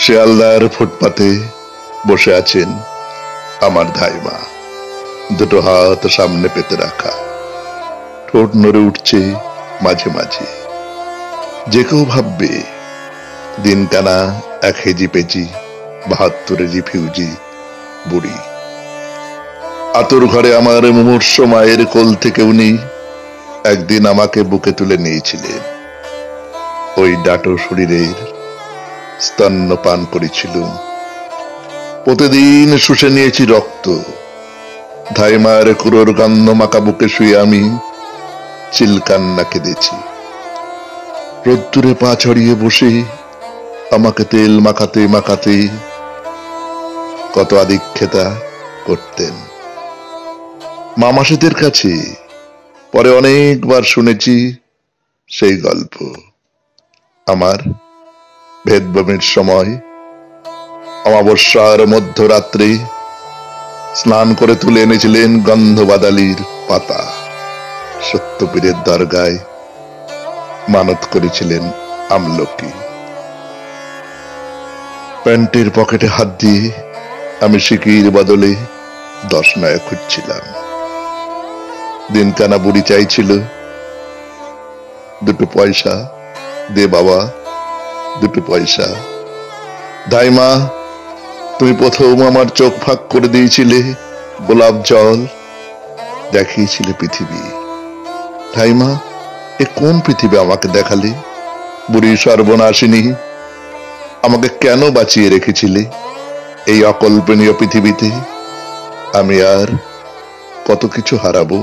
শিয়ালদার ফুটপাতে বসে আছেন আমার ধাইমা, দুটো হাত সামনে পেতে রাখা, ঠোঁট নড়ে উঠছে মাঝে মাঝে। যে কেউ ভাববে দিন টানা এক হেজি পেজি ৭২ রিফিউজি বুড়ি। আতুর ঘরে আমার মুমূর্ষ মায়ের কোল থেকে উনি একদিন আমাকে বুকে তুলে নিয়েছিলেন। ওই ডাটো শরীরের স্তন্যপান করেছিলুম, প্রতিদিন শুষে নিয়েছি রক্ত। ধাইমার কুড়োর গন্ধ মাখা বুকে শুয়ে আমি চিলকান্না কেঁদেছি। রোদ্দুরে পা ছড়িয়ে বসে আমাকে তেল মাখাতে মাখাতে কত আদিক্ষেতা করতেন। মামাসিদের কাছে পরে অনেকবার শুনেছি সেই গল্প। আমার ভেদবমির সময় অমাবস্যার মধ্যরাত্রে স্নান করে তুলে এনেছিলেন গন্ধবাদালির পাতা। সত্যপীরের দরগায় মানত করেছিলেন আমলকি। প্যান্টের পকেটে হাত দিয়ে আমি সিকির বদলে 10 নয়া খুঁজছিলাম। দিনকানা বুড়ি চাইছিল, 2 পয়সা দে বাবা, 2 পয়সা। ধাইমা, তুমি প্রথম আমার চোখ ফাঁক করে দিয়েছিলে গোলাপ জল, দেখিয়েছিলে পৃথিবী। ধাইমা, এ কোন পৃথিবী আমাকে দেখালে? বুড়ি সর্বনাশিনী, আমাকে কেন বাঁচিয়ে রেখেছিলে এই অকল্পনীয় পৃথিবীতে? আমি আর কত কিছু হারাবো।